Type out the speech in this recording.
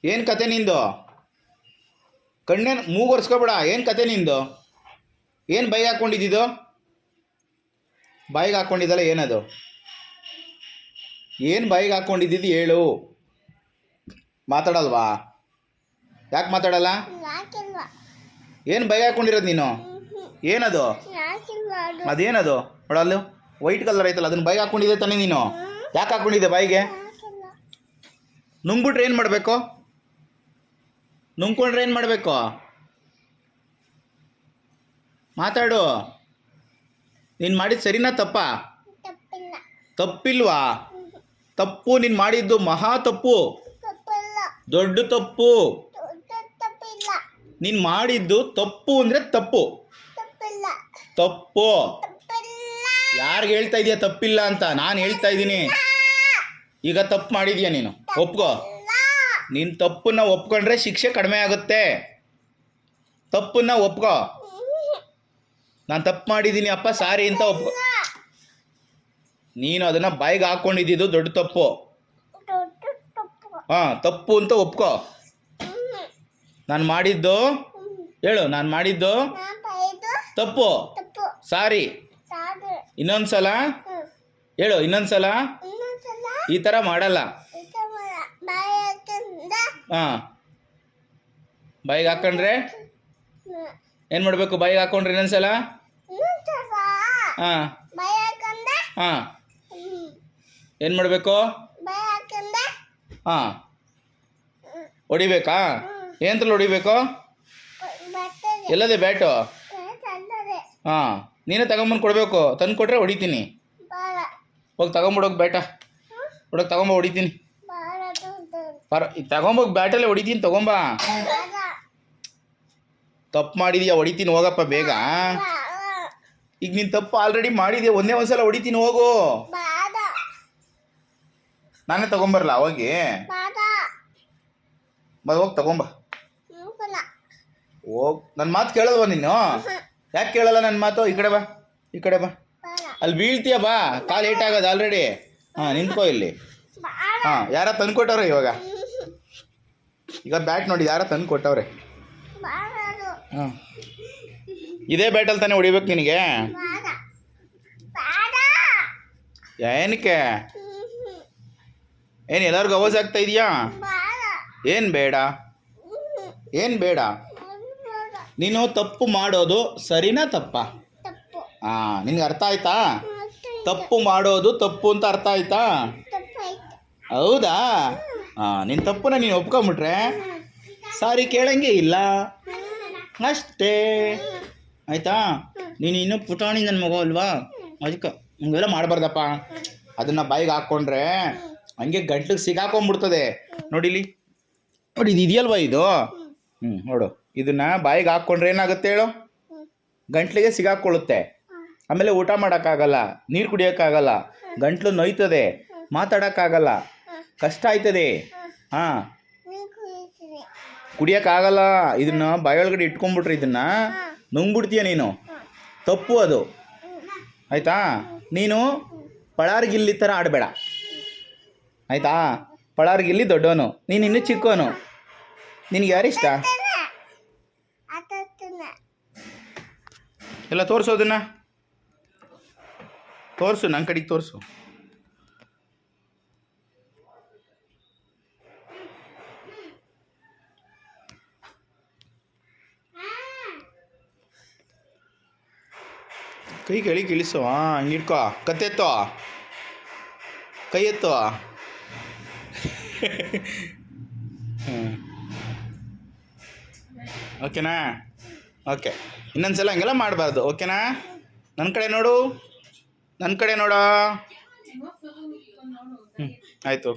ಏನು ಕತೆ ನಿಂದು? ಕಣ್ಣೇನು ಮೂಗು ಒರೆಸ್ಕೊಬೇಡ. ಏನು ಕತೆ ನಿಂದು? ಏನು ಬೈಗೆ ಹಾಕ್ಕೊಂಡಿದ್ದು? ಬಾಯಿಗೆ ಹಾಕ್ಕೊಂಡಿದ್ದಲ್ಲ, ಏನದು? ಏನು ಬಾಯಿಗೆ ಹಾಕ್ಕೊಂಡಿದ್ದು ಹೇಳು. ಮಾತಾಡಲ್ವಾ? ಯಾಕೆ ಮಾತಾಡಲ್ಲ? ಏನು ಬೈಗೆ ಹಾಕ್ಕೊಂಡಿರೋದು ನೀನು? ಏನದು? ಅದೇನದು ನೋಡಲ್ಲು, ವೈಟ್ ಕಲರ್ ಐತಲ್ಲ, ಅದನ್ನ ಬೈಗೆ ಹಾಕ್ಕೊಂಡಿದ್ದೆ ತಾನೇ ನೀನು? ಯಾಕೆ ಹಾಕ್ಕೊಂಡಿದ್ದೆ ಬಾಯಿಗೆ? ನುಂಗ್ಬಿಟ್ರೆ ಏನು ಮಾಡಬೇಕು? ನುಂಗ್ಕೊಂಡ್ರೆ ಏನು ಮಾಡಬೇಕು? ಮಾತಾಡು. ನೀನು ಮಾಡಿದ್ದು ಸರಿನಾ ತಪ್ಪಾ? ತಪ್ಪಿಲ್ವಾ? ತಪ್ಪು, ನೀನು ಮಾಡಿದ್ದು ಮಹಾ ತಪ್ಪು, ದೊಡ್ಡ ತಪ್ಪು. ನೀನು ಮಾಡಿದ್ದು ತಪ್ಪು ಅಂದರೆ ತಪ್ಪು. ತಪ್ಪು. ಯಾರಿಗೆ ಹೇಳ್ತಾ ಇದೀಯ ತಪ್ಪಿಲ್ಲ ಅಂತ? ನಾನು ಹೇಳ್ತಾ ಇದ್ದೀನಿ. ಈಗ ತಪ್ಪು ಮಾಡಿದ್ಯಾ ನೀನು, ಒಪ್ಕೋ. ನೀನು ತಪ್ಪನ್ನ ಒಪ್ಕೊಂಡ್ರೆ ಶಿಕ್ಷೆ ಕಡಿಮೆ ಆಗುತ್ತೆ. ತಪ್ಪನ್ನ ಒಪ್ಕೋ. ನಾನು ತಪ್ಪು ಮಾಡಿದ್ದೀನಿ ಅಪ್ಪ, ಸಾರಿ ಅಂತ ಒಪ್ಕೋ. ನೀನು ಅದನ್ನು ಬಾಯಿಗೆ ಹಾಕ್ಕೊಂಡಿದ್ದು ದೊಡ್ಡ ತಪ್ಪು. ಹಾಂ, ತಪ್ಪು ಅಂತ ಒಪ್ಕೋ. ನಾನು ಮಾಡಿದ್ದು ಹೇಳು, ನಾನು ಮಾಡಿದ್ದು ತಪ್ಪು, ಸಾರಿ. ಇನ್ನೊಂದ್ಸಲ ಹೇಳು, ಇನ್ನೊಂದ್ಸಲ ಈ ಥರ ಮಾಡಲ್ಲ. ಹಾಂ, ಬಾಯಿಗೆ ಹಾಕ್ಕೊಂಡ್ರೆ ಏನು ಮಾಡಬೇಕು? ಬಾಯಿಗೆ ಹಾಕ್ಕೊಂಡ್ರೆ ಇನ್ನೊಂದ್ಸಲ ಹಾಂ ಹಾಂ ಏನು ಮಾಡಬೇಕು? ಹಾಂ, ಹೊಡಿಬೇಕಾ? ಏನಂತಲ್ಲಿ ಹೊಡಿಬೇಕು? ಎಲ್ಲದೆ ಬ್ಯಾಟು? ಹಾಂ, ನೀನೇ ತಗೊಂಬಂದು ಕೊಡಬೇಕು. ತಂದು ಕೊಟ್ಟರೆ ಹೊಡಿತೀನಿ. ಹೋಗಿ ತಗೊಂಬಿಡೋಗಿ ಬ್ಯಾಟ, ಹೊಡೋಗಿ ತಗೊಂಬ, ಹೊಡಿತೀನಿ. ತಗೊಂಬೋಗಿ ಬ್ಯಾಟಲ್ಲೇ ಹೊಡಿತೀನಿ, ತಗೊಂಬ. ತಪ್ಪು ಮಾಡಿದೀಯ, ಹೊಡಿತೀನಿ, ಹೋಗಪ್ಪ ಬೇಗ. ಈಗ ನೀನು ತಪ್ಪು ಆಲ್ರೆಡಿ ಮಾಡಿದ್ಯಾ, ಒಂದೇ ಒಂದ್ಸಲ ಹೊಡಿತೀನಿ, ಹೋಗು. ನಾನೇ ತಗೊಂಬರಲ್ಲ? ಹೋಗಿ ಹೋಗಿ ತಗೊಂಬ. ಹೋಗ್, ನನ್ನ ಮಾತು ಕೇಳಲ್ವ ನೀನು? ಯಾಕೆ ಕೇಳಲ್ಲ ನನ್ನ ಮಾತು? ಈ ಕಡೆ ಬಾ, ಈ ಕಡೆ ಬಾ. ಅಲ್ಲಿ ಬೀಳ್ತೀಯ, ಬಾ. ಕಾಲು ಏಟಾಗೋದು ಆಲ್ರೆಡಿ. ಹಾಂ, ನಿಂತ್ಕೋ ಇಲ್ಲಿ. ಹಾಂ, ಯಾರ ತಂದು ಕೊಟ್ಟವ್ರೆ ಇವಾಗ? ಈಗ ಬ್ಯಾಟ್ ನೋಡಿ, ಯಾರ ತಂದು ಕೊಟ್ಟವ್ರೆ? ಹಾಂ, ಇದೇ ಬ್ಯಾಟಲ್ಲಿ ತಾನೇ ಹೊಡಿಬೇಕು ನಿನಗೆ? ಏನಕ್ಕೆ? ಏನು ಎಲ್ಲರಿಗೂ ಅವಾಜ್ ಆಗ್ತಾ ಇದೆಯಾ? ಏನು ಬೇಡ? ಏನು ಬೇಡ? ನೀನು ತಪ್ಪು ಮಾಡೋದು ಸರಿನಾ ತಪ್ಪಾ? ಹಾಂ, ನಿನಗೆ ಅರ್ಥ ಆಯ್ತಾ? ತಪ್ಪು ಮಾಡೋದು ತಪ್ಪು ಅಂತ ಅರ್ಥ ಆಯ್ತಾ? ಹೌದಾ? ಹಾಂ, ನಿನ್ನ ತಪ್ಪನ್ನ ನೀನು ಒಪ್ಕೊಂಬಿಟ್ರೆ ಸಾರಿ ಕೇಳಂಗೆ ಇಲ್ಲ, ಅಷ್ಟೇ. ಆಯಿತಾ? ನೀನು ಇನ್ನೂ ಪುಟಾಣಿ ನನ್ನ ಮಗು ಅಲ್ವಾ? ಅದಕ್ಕೆ ಹಿಂಗೆಲ್ಲ ಮಾಡಬಾರ್ದಪ್ಪ. ಅದನ್ನು ಬಾಯಿಗೆ ಹಾಕ್ಕೊಂಡ್ರೆ ಹಂಗೆ ಗಂಟ್ಲಿಗೆ ಸಿಗಾಕೊಂಡ್ಬಿಡ್ತದೆ. ನೋಡಿಲಿ, ನೋಡಿ, ಇದು ಇದೆಯಲ್ವ ಇದು? ನೋಡು, ಇದನ್ನು ಬಾಯಿಗೆ ಹಾಕ್ಕೊಂಡ್ರೆ ಏನಾಗುತ್ತೆ ಹೇಳು? ಗಂಟ್ಲಿಗೆ ಸಿಗಾಕೊಳ್ಳುತ್ತೆ. ಆಮೇಲೆ ಊಟ ಮಾಡೋಕ್ಕಾಗಲ್ಲ, ನೀರು ಕುಡಿಯೋಕ್ಕಾಗಲ್ಲ, ಗಂಟ್ಲು ನೋಯ್ತದೆ, ಮಾತಾಡೋಕ್ಕಾಗಲ್ಲ, ಕಷ್ಟ ಆಯ್ತದೆ. ಹಾಂ, ಕುಡಿಯೋಕ್ಕಾಗಲ್ಲ. ಇದನ್ನು ಬಾಯೊಳಗಡೆ ಇಟ್ಕೊಂಡ್ಬಿಟ್ರೆ ಇದನ್ನು ನುಂಗ್ಬಿಡ್ತೀಯ ನೀನು. ತಪ್ಪು ಅದು, ಆಯಿತಾ? ನೀನು ಪಳಾರ್ಗಿಲ್ಲಿ ಥರ ಆಡಬೇಡ, ಆಯಿತಾ? ಪಳಾರ್ಗಿಲ್ಲಿ ದೊಡ್ಡವನು, ನೀನು ಇನ್ನೂ ಚಿಕ್ಕವನು. ನಿನಗೆ ಯಾರಿಷ್ಟ? ಎಲ್ಲ ತೋರಿಸೋದನ್ನ ತೋರಿಸು, ನನ್ನ ಕಡೆಗೆ ತೋರಿಸು. ಕೈ ಕೆಳಗೆ ಇಳಿಸು. ಹಾಂ, ಹಂಗೆ ಇಟ್ಕೋ. ಕತ್ತೆತ್ತೋ, ಕೈ ಎತ್ತೋ. ಓಕೆನಾ? ಓಕೆ, ಇನ್ನೊಂದ್ಸಲ ಹಂಗೆಲ್ಲ ಮಾಡಬಾರ್ದು, ಓಕೆನಾ? ನನ್ನ ಕಡೆ ನೋಡು, ನನ್ನ ಕಡೆ ನೋಡೋ. ಆಯಿತು.